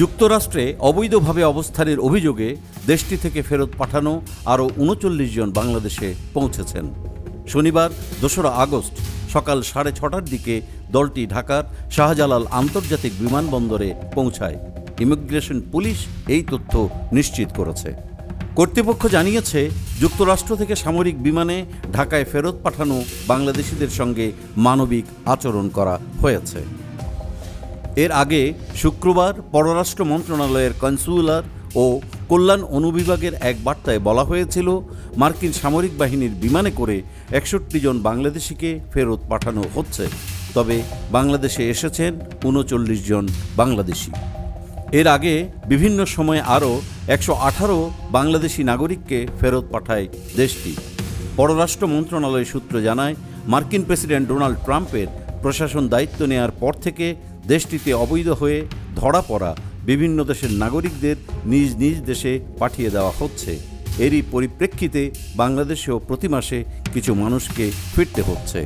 যুক্তরাষ্ট্রে অবৈধভাবে অবস্থানের অভিযোগে দেশটি থেকে ফেরত পাঠানো আরও ৩৯ জন বাংলাদেশে পৌঁছেছেন। শনিবার ২রা আগস্ট সকাল ৬:৩০টার দিকে দলটি ঢাকার শাহজালাল আন্তর্জাতিক বিমানবন্দরে পৌঁছায়। ইমিগ্রেশন পুলিশ এই তথ্য নিশ্চিত করেছে। কর্তৃপক্ষ জানিয়েছে, যুক্তরাষ্ট্র থেকে সামরিক বিমানে ঢাকায় ফেরত পাঠানো বাংলাদেশিদের সঙ্গে মানবিক আচরণ করা হয়েছে। এর আগে শুক্রবার পররাষ্ট্র মন্ত্রণালয়ের কনস্যুলার ও কল্যাণ অনুবিভাগের এক বার্তায় বলা হয়েছিল, মার্কিন সামরিক বাহিনীর বিমানে করে ৬১ জন বাংলাদেশিকে ফেরত পাঠানো হচ্ছে। তবে বাংলাদেশে এসেছেন ৩৯ জন বাংলাদেশি। এর আগে বিভিন্ন সময়ে আরও ১১৮ বাংলাদেশি নাগরিককে ফেরত পাঠায় দেশটি। পররাষ্ট্র মন্ত্রণালয় সূত্র জানায়, মার্কিন প্রেসিডেন্ট ডোনাল্ড ট্রাম্পের প্রশাসন দায়িত্ব নেয়ার পর থেকে দেশটিতে অবৈধ হয়ে ধরা পড়া বিভিন্ন দেশের নাগরিকদের নিজ নিজ দেশে পাঠিয়ে দেওয়া হচ্ছে। এরই পরিপ্রেক্ষিতে বাংলাদেশেও প্রতি মাসে কিছু মানুষকে ফিরতে হচ্ছে।